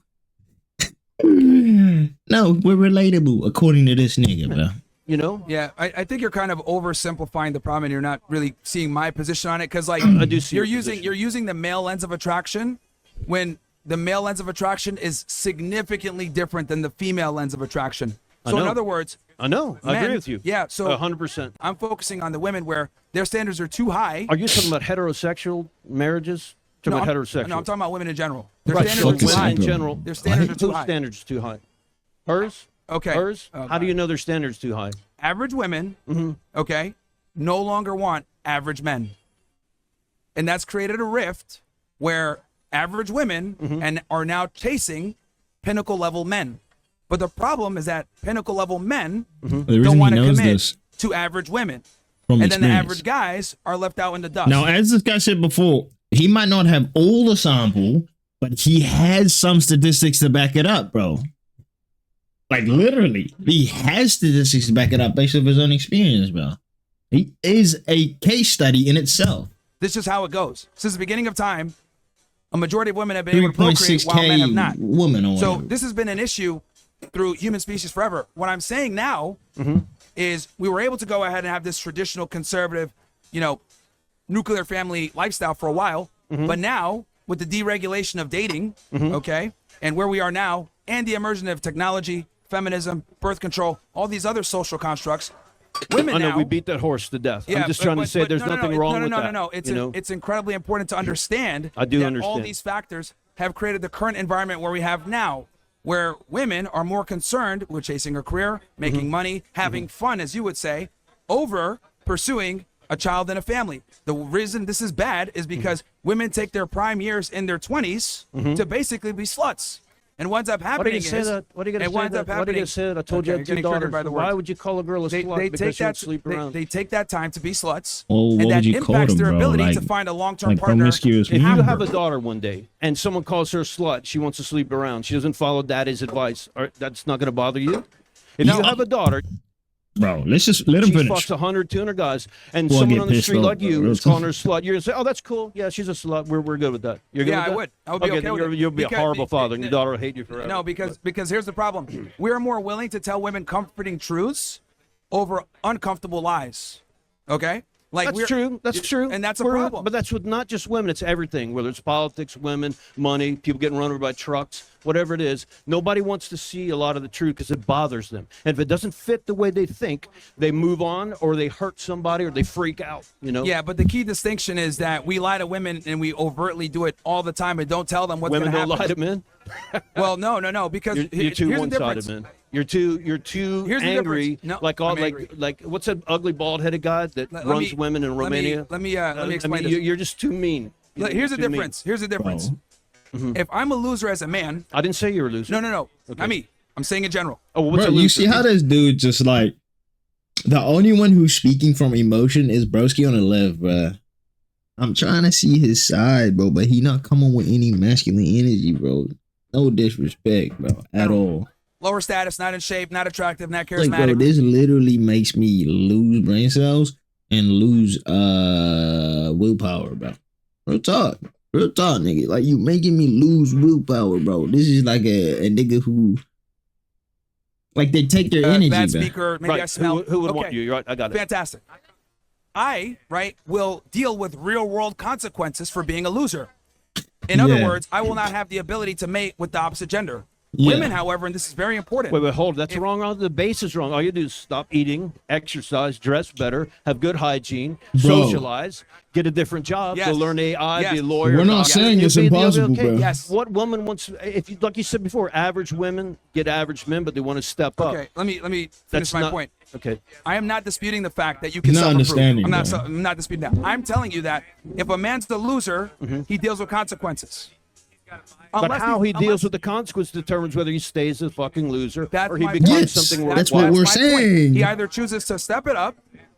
No, we're relatable according to this nigga, bro. You know? Yeah, I think you're kind of oversimplifying the problem and you're not really seeing my position on it because like I do see you're using the male lens of attraction when the male lens of attraction is significantly different than the female lens of attraction. So in other words, I know. I agree with you. Yeah, so 100%. I'm focusing on the women where their standards are too high. Are you talking about heterosexual marriages? Heterosexual. No, I'm talking about women in general. Their Right, standards so are too high. women in general. Their standards are too Whose high. standards too high? Hers? Okay. Hers? Oh, How do you know their standards too high? Average women, okay, no longer want average men. And that's created a rift where average women and are now chasing pinnacle level men. But the problem is that pinnacle level men don't want to commit to average women. And then the average guys are left out in the dust. Now, as this guy said before, he might not have all the sample, but he has some statistics to back it up, bro. Like literally, he has statistics to back it up based on his own experience, bro. He is a case study in itself. This is how it goes. Since the beginning of time, a majority of women have been able to procreate while men have not. So this has been an issue through human species forever. What I'm saying now is we were able to go ahead and have this traditional conservative nuclear family lifestyle for a while. Mm-hmm. But now, with the deregulation of dating, okay, and where we are now, and the immersion of technology, feminism, birth control, all these other social constructs, women I know now, we beat that horse to death. yeah, I'm just trying to say there's nothing wrong with that. No. It's incredibly important to understand I do that all understand. these factors have created the current environment where we have now, where women are more concerned with chasing a career, making money, having fun, as you would say, over pursuing a child and a family. The reason this is bad is because women take their prime years in their 20s to basically be sluts. And what ends up happening is... What are you going to say and what ends up that? What are you happening- going to say that? I told you I Okay, had you're 2 getting triggered daughters. by the Why words. would you call a girl a They slut because she would sleep around? They take that time to be sluts, Well, what and that would you call impacts them, their bro? ability Like- to find a long-term like partner. promiscuous If you member. have a daughter one day and someone calls her a slut, she wants to sleep around, she doesn't follow daddy's advice, that's not going to bother you? If No. you have a daughter, Bro, let's just let him she finish. fucks 100, 200 guys, and Well, I someone get on the pissed street off, like you bro. is calling her a slut, you're going to say, oh, that's cool. Yeah, she's a slut. We're good with that. You're good Yeah, with that? I would. I would be okay then with it. you'll be a Because- horrible father, and your daughter will hate you forever. No, because here's the problem. We're more willing to tell women comforting truths over uncomfortable lies. Okay? Like That's true. That's true. And that's a We're- problem. But that's with not just women. It's everything. Whether it's politics, women, money, people getting run over by trucks, whatever it is. Nobody wants to see a lot of the truth because it bothers them. And if it doesn't fit the way they think, they move on, or they hurt somebody, or they freak out. Yeah, but the key distinction is that we lie to women and we overtly do it all the time and don't tell them what's going Women to don't happen. lie to men. Well, no, because You're too here's the one-sided, difference. man. You're too Here's the angry. difference. No, like all I'm angry. like what's that ugly bald-headed guy that Let runs me- women in Romania? Let me explain this. You're just too mean. Here's the Too mean. difference. Here's the difference. Mm-hmm. If I'm a loser as a man, I didn't say you were a loser. no, Okay. not me. I'm saying in general. Oh, well, what's Bro, a you loser? see how this dude just like the only one who's speaking from emotion is Broski on the left, bro. I'm trying to see his side, bro, but he not coming with any masculine energy, bro. No disrespect, bro, at all. Lower status, not in shape, not attractive, not Like, charismatic. bro, this literally makes me lose brain cells and lose willpower, bro. Real talk, nigga. Like, you making me lose willpower, bro. This is like a nigga who, like, they take their energy, bad bro. speaker, maybe Right. I smell. Who would okay. want you? You're right. I got it. Fantastic. I, will deal with real world consequences for being a loser. In other Yeah. words, I will not have the ability to mate with the opposite gender. Yeah. Women, however, and this is very important. Wait, hold. That's wrong. The base is wrong. All you do is stop eating, exercise, dress better, have good hygiene, Bro. socialize, get a different job, Yes. go learn AI, Yes. be a lawyer. We're not doctor. saying You'll it's be impossible, okay. bro. Yes. What woman wants? If you, like you said before, average women get average men, but they want to step up. Okay, let me finish That's my not- point. Okay. I am not disputing the fact that you can Not self-improve. understanding, I'm bro. not disputing that. I'm telling you that if a man's the loser, he deals with consequences. But how he deals with the consequence determines whether he stays a fucking loser That's or he my becomes point. Yes. something That's worthwhile. what we're my point. saying. He either chooses to step it up,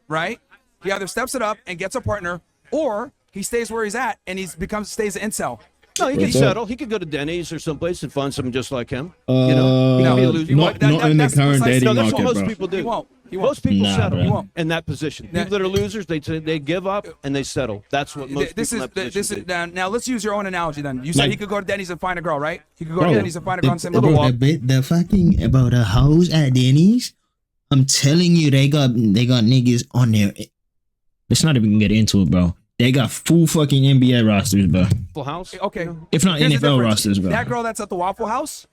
right? He either steps it up and gets a partner, or he stays where he's at and stays an incel. No, he can What's up? settle. He could go to Denny's or someplace and find someone just like him. Uh, he can be a loser. not That- in the that's current precisely- dating No, that's market, what most bro. people do. He won't. He won't. Most people Nah, settle bro. He won't. in that position. Nah. People that are losers, they give up and they settle. That's what most This people is in that position do. now. Let's use your own analogy. Then you said Like- he could go to Denny's and find a girl, right? He could go Bro, to Denny's and find a girl and say, the, "Mother, bro, the fucking about the hoes at Denny's. I'm telling you, they got niggas on there. Let's not even get into it, bro. They got full fucking NBA rosters, bro. Full House. okay." If not Here's the NFL difference. rosters, bro. That girl that's at the Waffle House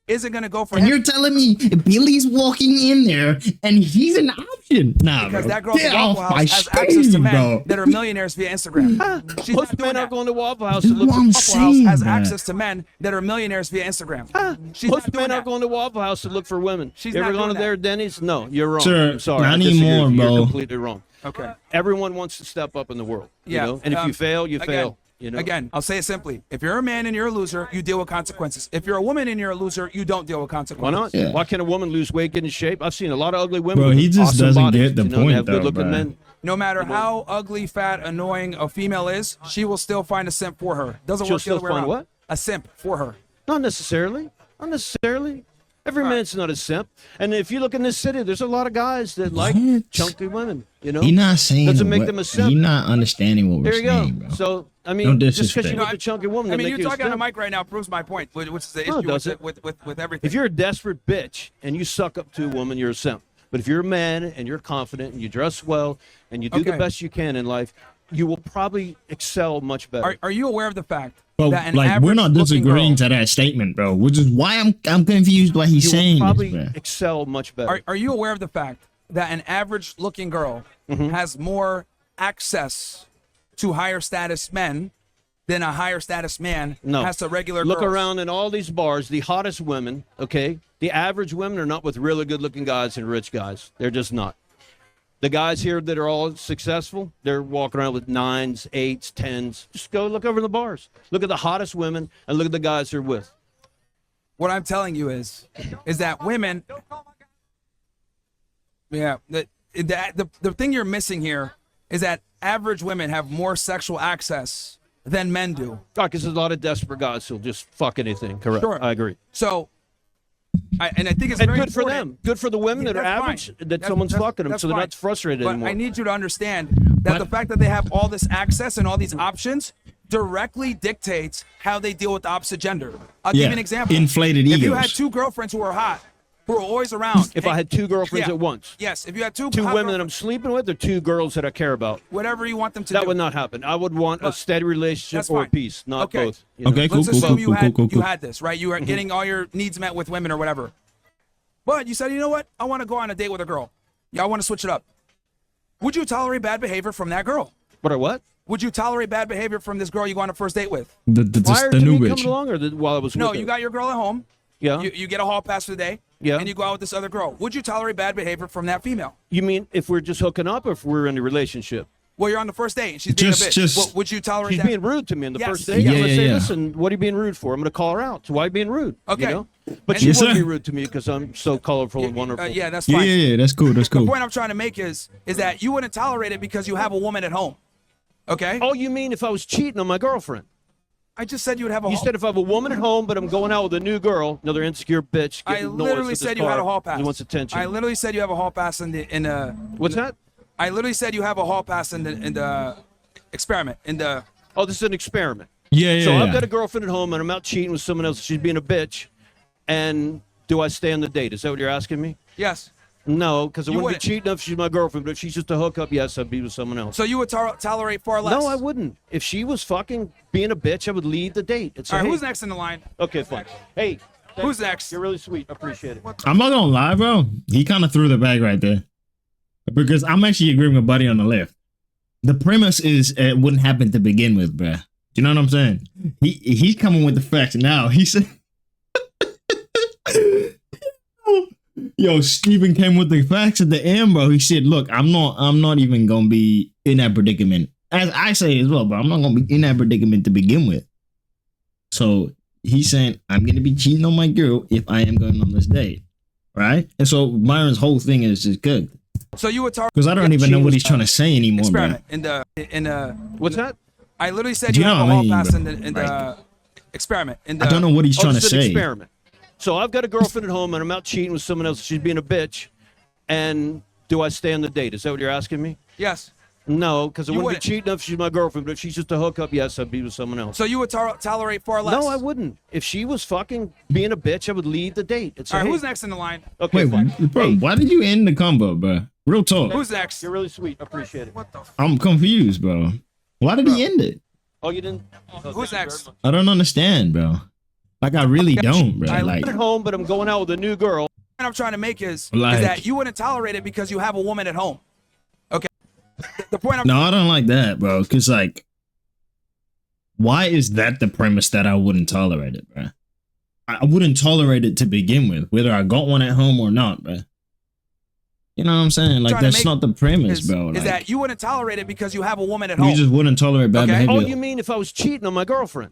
isn't gonna go for And him. you're telling me Billy's walking in there and he's an option? Nah, Because bro. that girl at Get the Waffle off my House has access to screen, men bro. that are millionaires via Instagram. She's Most not doing men that. are going to Waffle House to That's look what for I'm Waffle House saying, has bro. access to men that are millionaires via Instagram. She's Most not doing men are that. going to Waffle House to look for women. She's you ever not gone to doing their that. Denny's? No, you're wrong. Sir, I'm sorry. not I disagree anymore, with you. bro. You're completely wrong. Okay. Everyone wants to step up in the world. Yeah. You know? And if you fail, you fail. You know? Again, I'll say it simply. If you're a man and you're a loser, you deal with consequences. If you're a woman and you're a loser, you don't deal with Why consequences. not? Yeah. Why can't a woman lose weight, get in shape? I've seen a lot of ugly women. Bro, with he just awesome doesn't bodies, get the you know, point, they have though, good-looking bro. men. No matter how ugly, fat, annoying a female is, she will still find a simp for her. Doesn't She'll work the other still way find around. what? A simp for her. Not necessarily. Not necessarily. Every man's not a simp. And if you look in this city, there's a lot of guys that like What? chunky women. You know, He not saying Doesn't make what- them a simp. He not understanding what there we're you go. saying, bro. So I No mean, just because disrespect. you look a chunky woman, I that mean, make you you a talking on the simp. mic right now proves my point, which is the No, it issue doesn't. with everything. If you're a desperate bitch and you suck up to a woman, you're a simp. But if you're a man and you're confident and you dress well and you do the best you can in life, you will probably excel much better. Are you aware of the fact Bro, that an like we're not average-looking disagreeing girl- to that statement, bro. Which is why I'm confused why he's you saying will probably this, bro. excel much better. Are you aware of the fact that an average-looking girl has more access to higher status men than a higher status man has to regular Look girls? around in all these bars, the hottest women, okay? The average women are not with really good-looking guys and rich guys. They're just not. The guys here that are all successful, they're walking around with 9s, 8s, 10s. Just go look over in the bars. Look at the hottest women and look at the guys they're with. What I'm telling you is that women, the thing you're missing here is that average women have more sexual access than men do. Because there's a lot of desperate guys who'll just fuck anything. Correct. Sure. I agree. So, I think it's And very good for important. them. Good for the women that are That's average, fine. that someone's fucking them, that's so they're fine. not frustrated But anymore. I need you to understand that the fact that they have all this access and all these options directly dictates how they deal with the opposite gender. I'll give you an example. Inflated If egos. you had two girlfriends who were hot, who were always around. If I had two girlfriends Yeah. at once. Yes, if you had two Two hot women that I'm girlfriends, sleeping with or two girls that I care about. whatever you want them to That do. would not happen. I would want a steady that's relationship or a fine. peace, not Okay. both. You know? Okay, cool, Let's cool, assume cool, cool, cool, you cool. had this, right? You were getting all your needs met with women or whatever. But you said, you know what? I want to go on a date with a girl. Yeah, I want to switch it up. Would you tolerate bad behavior from that girl? But what? Would you tolerate bad behavior from this girl you go on a first date with? Prior The to new me bitch. coming along or while I was No, with her? you got your girl at home. Yeah. You get a hall pass for the day. Yeah. And you go out with this other girl. Would you tolerate bad behavior from that female? You mean if we're just hooking up or if we're in a relationship? Well, you're on the first date and she's being a bitch. Well, would you tolerate She's that? being rude to me on the Yes. first date. Yeah, I'm going to yeah, say, yeah. listen, what are you being rude for? I'm going to call her out. So why are you being rude? Okay. You know? But And- she Yes, would sir. be rude to me because I'm so colorful and wonderful. Yeah, that's Yeah, fine. yeah, that's cool. That's The cool. point I'm trying to make is that you wouldn't tolerate it because you have a woman at home. Okay? Oh, you mean if I was cheating on my girlfriend? I just said you would have a You hall. said if I have a woman at home, but I'm going out with a new girl, another insecure bitch. I getting noise literally with this said you had car, a hall pass. He wants attention. I literally said you have a hall pass in the What's that? I literally said you have a hall pass in the experiment in the. Oh, this is an experiment. Yeah, yeah, So yeah. I've got a girlfriend at home and I'm out cheating with someone else. She's being a bitch. And do I stay on the date? Is that what you're asking me? Yes. No, because I You wouldn't be wouldn't. cheating if she's my girlfriend. But if she's just a hookup, yes, I'd be with someone else. So you would tolerate far less. No, I wouldn't. If she was fucking being a bitch, I would leave the date. It's All right, who's next in the line? Okay, fine. Hey, Who's next? you're really sweet. I appreciate it. I'm not gonna lie, bro. He kind of threw the bag right there, because I'm actually agreeing with Buddy on the left. The premise is it wouldn't happen to begin with, bro. Do you know what I'm saying? He's coming with the facts now. He said, "Yo, Steven came with the facts at the end, bro." He said, "Look, I'm not even gonna be in that predicament, as I say as well, but I'm not gonna be in that predicament to begin with." So he's saying, I'm going to be cheating on my girl if I am going on this date. Right? And so Myron's whole thing is just good. So you would tolerate. Because I don't even know what he's trying to say anymore, bro. Experiment in the. What's that? I literally said Do you you have know a what I hall mean, pass in bro? the Right. experiment in the. I don't know what he's trying to This is an say. experiment. So I've got a girlfriend at home and I'm out cheating with someone else. She's being a bitch. And do I stay on the date? Is that what you're asking me? Yes. No, because I You wouldn't be wouldn't. cheating if she's my girlfriend. But if she's just a hookup, yes, I'd be with someone else. So you would tolerate far less. No, I wouldn't. If she was fucking being a bitch, I would leave the date. It's All right, who's next in the line? Okay, Wait, fine. bro, why did you end the combo, bro? Real talk. Who's next? You're really sweet. I appreciate it. I'm confused, bro. Why did he end it? Oh, you didn't? Who's next? I don't understand, bro. Like, I really don't, bro. I Like, I'm at home, but I'm going out with a new girl. What I'm trying to make is Like- that you wouldn't tolerate it because you have a woman at home. Okay. The point I'm no, I don't like that, bro. Because, like, why is that the premise that I wouldn't tolerate it, bro? I wouldn't tolerate it to begin with, whether I got one at home or not, bro. You know what I'm saying? Like, trying to that's make not the premise, is, bro. is Like, that you wouldn't tolerate it because you have a woman at you home. just wouldn't tolerate bad Okay. Oh, behavior. you mean if I was cheating on my girlfriend?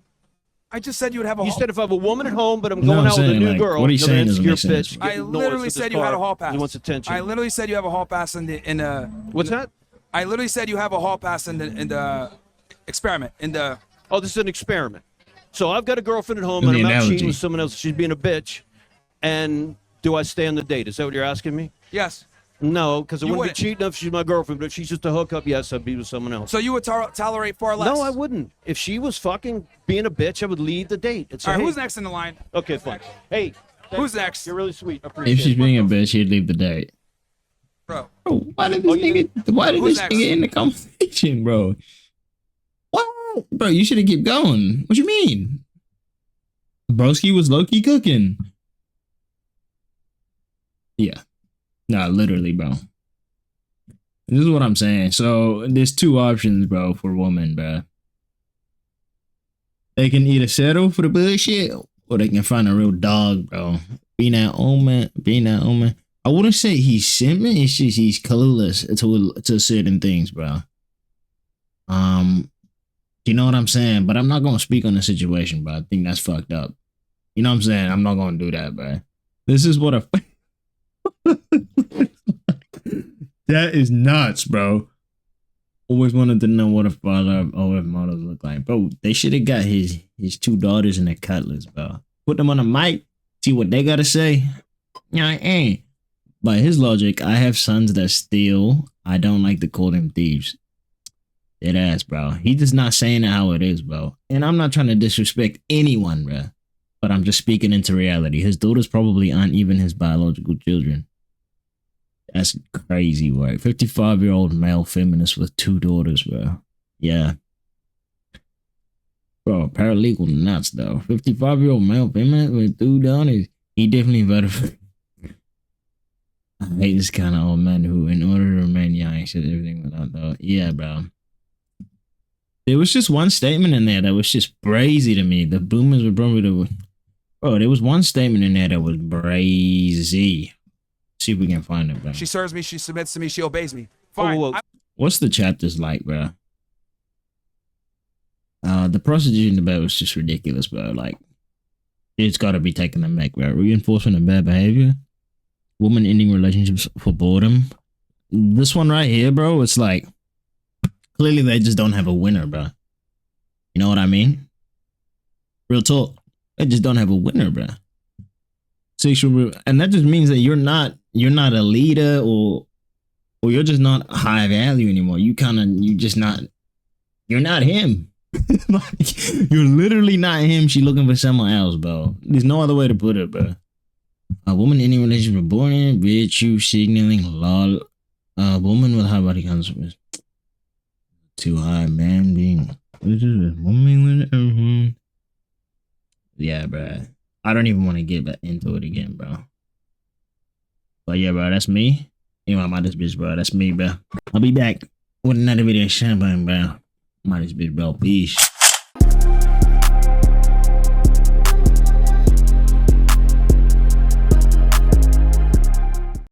I just said you would have a You hall. said if I have a woman at home, but I'm No, going I'm out with a saying, new like, girl, what he's another saying doesn't insecure make sense. bitch. I getting noise literally with said this you had a car. hall pass. He wants attention. I literally said you have a hall pass in the. What's that? I literally said you have a hall pass in the experiment in the. Oh, this is an experiment. So I've got a girlfriend at home In and the I'm out analogy. cheating with someone else. She's being a bitch. And do I stay on the date? Is that what you're asking me? Yes. No, because I You wouldn't wouldn't. be cheating if she's my girlfriend. But if she's just a hookup, yes, I'd be with someone else. So you would tolerate far less. No, I wouldn't. If she was fucking being a bitch, I would leave the date. It's All right, who's next in the line? Okay, fine. Hey, Who's next? you're really sweet. I appreciate If she's it. being a bitch, he'd leave the date. Bro, Bro, why did this Who's next? nigga in the conversation, bro? What? Bro, you should have kept going. What you mean? Broski was low-key cooking. Yeah. Nah, literally, bro. This is what I'm saying. So there's two options, bro, for women, bro. They can either settle for the bullshit or they can find a real dog, bro. Being that omen. I wouldn't say he's simping, it's just he's clueless to certain things, bro. You know what I'm saying? But I'm not gonna speak on the situation, bro. I think that's fucked up. You know what I'm saying? I'm not gonna do that, bro. This is what a that is nuts, bro. Always wanted to know what a father or mothers look like, bro. They should have got his two daughters in the Cutlass, bro. Put them on a mic, see what they gotta say. Yeah, by his logic, I have sons that steal. I don't like to call them thieves. Dead ass, bro. He just not saying it how it is, bro. And I'm not trying to disrespect anyone, bro. But I'm just speaking into reality. His daughters probably aren't even his biological children. That's crazy work. 55-year-old male feminist with two daughters, bro. Yeah. Bro, paralegal nuts, though. 55-year-old male feminist with two daughters. He definitely better. I hate this kind of old man who, in order to remain young, said everything without though. Yeah, bro. There was just one statement in there that was just brazy to me. The boomers were probably the... Bro, there was one statement in there that was brazy. See if we can find it, bro. She serves me, she submits to me, she obeys me. Fine. Whoa. What's the chapters like, bro? The prostitution debate was just ridiculous, bro. Like, it's got to be taken to make, bro. Reinforcement of bad behavior. Woman ending relationships for boredom. This one right here, bro, it's like, clearly they just don't have a winner, bro. You know what I mean? Real talk. They just don't have a winner, bro. Sexual, and that just means that you're not a leader or you're just not high value anymore. You're not him. Like, you're literally not him. She looking for someone else, bro. There's no other way to put it, bro. A woman in a relationship with boring, virtue signaling, lol. A woman with high body counts too high, man being yeah, bro. I don't even want to get back into it again, bro. But yeah, bro, that's me. Anyway, I'm out this bitch, bro. That's me, bro. I'll be back with another video. Shine, bro. I'm out this bitch, bro. Peace.